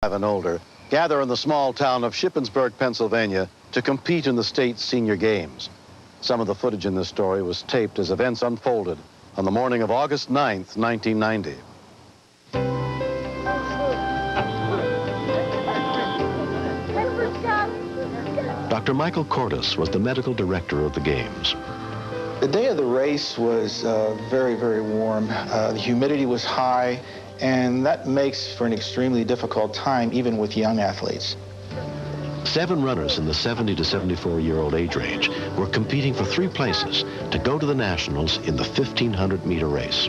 and older gather in the small town of Shippensburg, Pennsylvania, to compete in the state's senior games. Some of the footage in this story was taped as events unfolded on the morning of August 9th, 1990. Dr. Michael Cordes was the medical director of the games. The day of the race was very, very warm. The humidity was high, and that makes for an extremely difficult time, even with young athletes. 7 runners in the 70 to 74-year-old age range were competing for 3 places to go to the Nationals in the 1,500-meter race.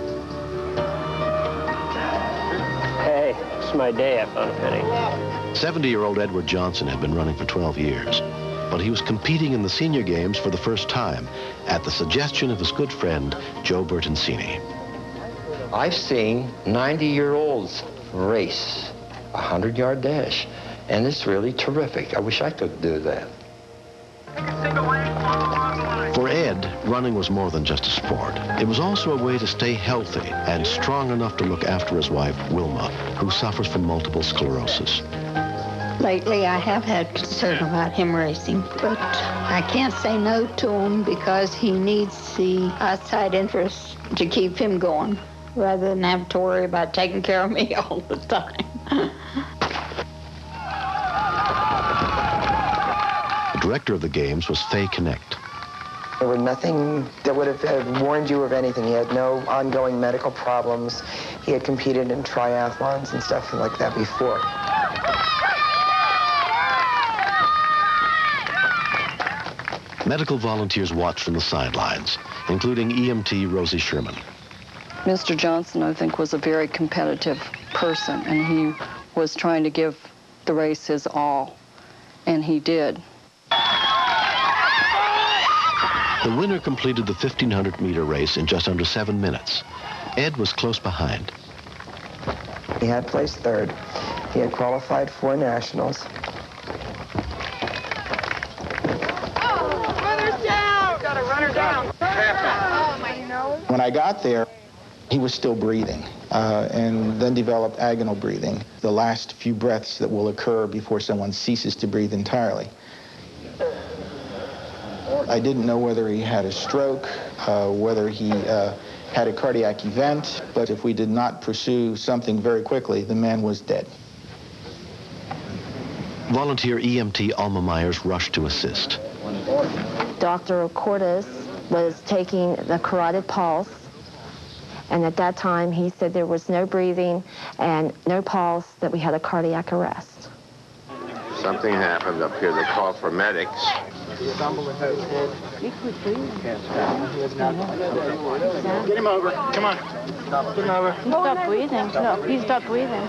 Hey, it's my day at Bonafini. 70-year-old Edward Johnson had been running for 12 years, but he was competing in the senior games for the first time at the suggestion of his good friend, Joe Bertoncini. I've seen 90-year-olds race a 100-yard dash, and it's really terrific. I wish I could do that. For Ed, running was more than just a sport. It was also a way to stay healthy and strong enough to look after his wife, Wilma, who suffers from multiple sclerosis. Lately, I have had concern about him racing, but I can't say no to him because he needs the outside interest to keep him going, rather than have to worry about taking care of me all the time. The director of the games was Fay Connect. There was nothing that would have warned you of anything. He had no ongoing medical problems. He had competed in triathlons and stuff like that before. Medical volunteers watched from the sidelines, including EMT Rosie Sherman. Mr. Johnson, I think, was a very competitive person, and he was trying to give the race his all, and he did. The winner completed the 1,500-meter race in just under 7 minutes. Ed was close behind. He had placed third. He had qualified for nationals. When I got there, he was still breathing, and then developed agonal breathing, the last few breaths that will occur before someone ceases to breathe entirely. I didn't know whether he had a stroke, whether he had a cardiac event, but if we did not pursue something very quickly, the man was dead. Volunteer EMT Alma Myers rushed to assist. Dr. Cordes was taking the carotid pulse, and at that time he said there was no breathing and no pulse, that we had a cardiac arrest. Something happened up here. They called for medics. Get him over. Come on. Get him over. He stopped breathing. No, he stopped breathing.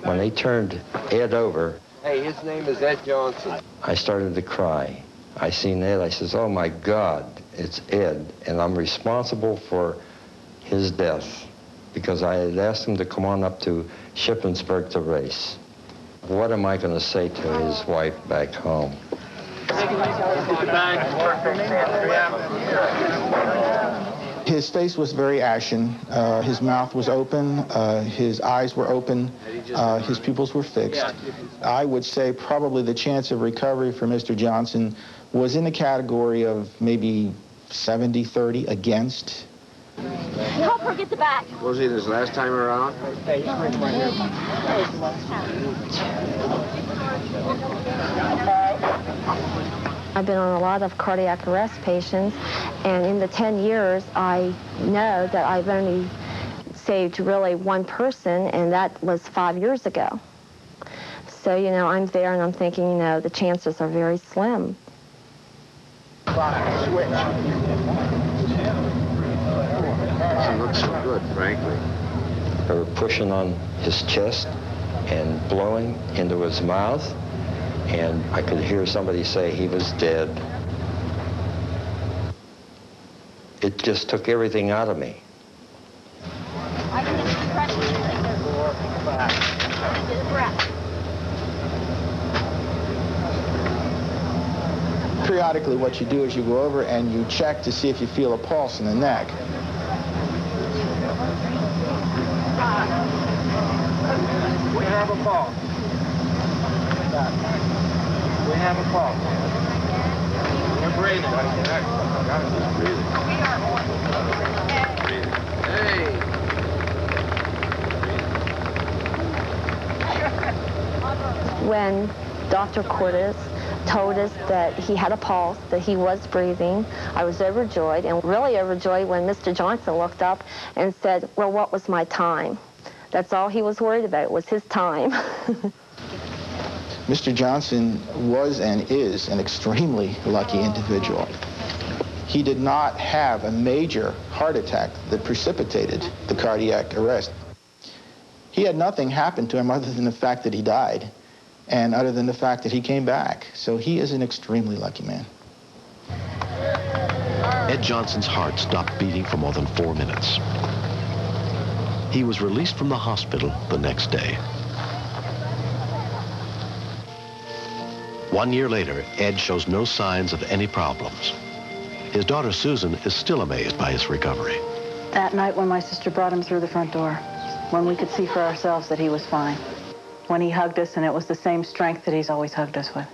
When they turned Ed over, Hey, his name is Ed Johnson. I started to cry. I seen Ed. I says, oh, my God, it's Ed, and I'm responsible for his death because I had asked him to come on up to Shippensburg to race. What am I going to say to his wife back home? His face was very ashen. His mouth was open. His eyes were open. His pupils were fixed. I would say probably the chance of recovery for Mr. Johnson was in the category of maybe 70-30 against. Help her get the back. Was he his last time around? I've been on a lot of cardiac arrest patients, and in the 10 years, I know that I've only saved really one person, and that was 5 years ago. So, you know, I'm there and I'm thinking, you know, the chances are very slim. Doesn't look so good, frankly. They were pushing on his chest and blowing into his mouth, and I could hear somebody say he was dead. It just took everything out of me. Periodically, what you do is you go over and you check to see if you feel a pulse in the neck. We have a pulse. We have a pulse. We're breathing. He's breathing. Hey. When Dr. Cordes told us that he had a pulse, that he was breathing, I was overjoyed, and really overjoyed when Mr. Johnson looked up and said, well, what was my time? That's all he was worried about, was his time. Mr. Johnson was and is an extremely lucky individual. He did not have a major heart attack that precipitated the cardiac arrest. He had nothing happen to him other than the fact that he died, and other than the fact that he came back. So he is an extremely lucky man. Ed Johnson's heart stopped beating for more than 4 minutes. He was released from the hospital the next day. 1 year later, Ed shows no signs of any problems. His daughter Susan is still amazed by his recovery. That night when my sister brought him through the front door, when we could see for ourselves that he was fine, when he hugged us and it was the same strength that he's always hugged us with.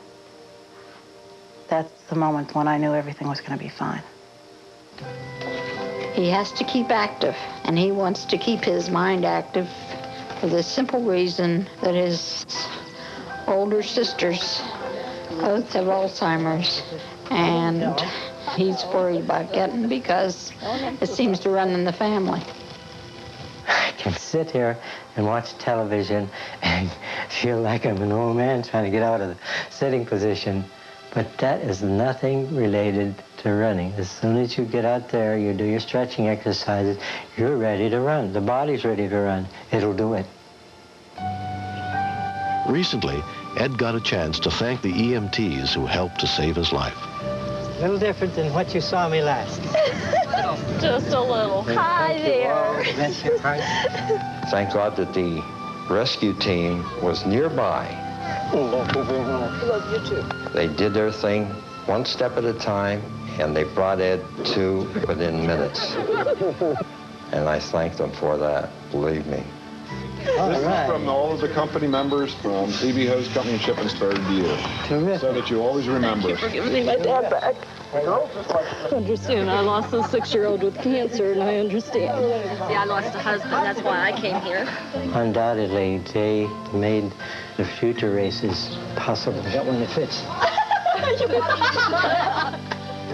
That's the moment when I knew everything was going to be fine. He has to keep active, and he wants to keep his mind active for the simple reason that his older sisters both have Alzheimer's, and he's worried about getting because it seems to run in the family. I can sit here and watch television and feel like I'm an old man trying to get out of the sitting position, but that is nothing related to running. As soon as you get out there, you do your stretching exercises, you're ready to run. The body's ready to run. It'll do it. Recently, Ed got a chance to thank the EMTs who helped to save his life. A little different than what you saw me last. Just a little. Hi there. Bless your heart. Thank God that the rescue team was nearby. Love you too. They did their thing one step at a time, and they brought Ed to within minutes. And I thank them for that, believe me. This is from all of the company members from DB Hose Company in Shippensburg to you. Terrific. So that you always remember. Thank you for giving me my dad back. I understand. I lost a 6-year-old with cancer, and I understand. Yeah, I lost a husband. That's why I came here. Undoubtedly, they made the future races possible. That one that fits.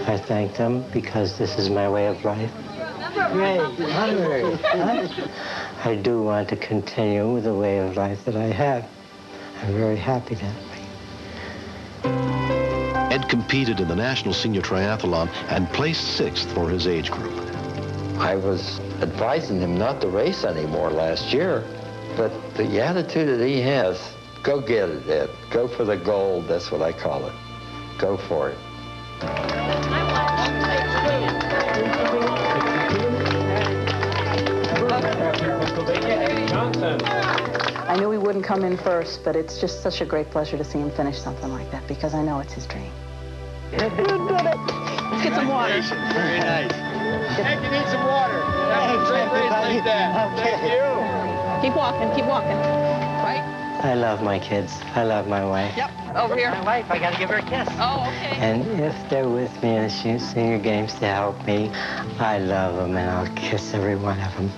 I thank them because this is my way of life. Great. Onward. I do want to continue with the way of life that I have. I'm very happy that way. Ed competed in the National Senior Triathlon and placed 6th for his age group. I was advising him not to race anymore last year, but the attitude that he has, go get it, Ed. Go for the gold, that's what I call it. Go for it. I knew he wouldn't come in first, but it's just such a great pleasure to see him finish something like that because I know it's his dream. You did it. Let's get some water. Very nice. Hank, you need some water. Have a great race like that. Okay. Thank you. Keep walking. Keep walking. Right? I love my kids. I love my wife. Yep. Over here. My wife, I gotta give her a kiss. Oh, okay. And if they're with me in the senior games to help me, I love them and I'll kiss every one of them.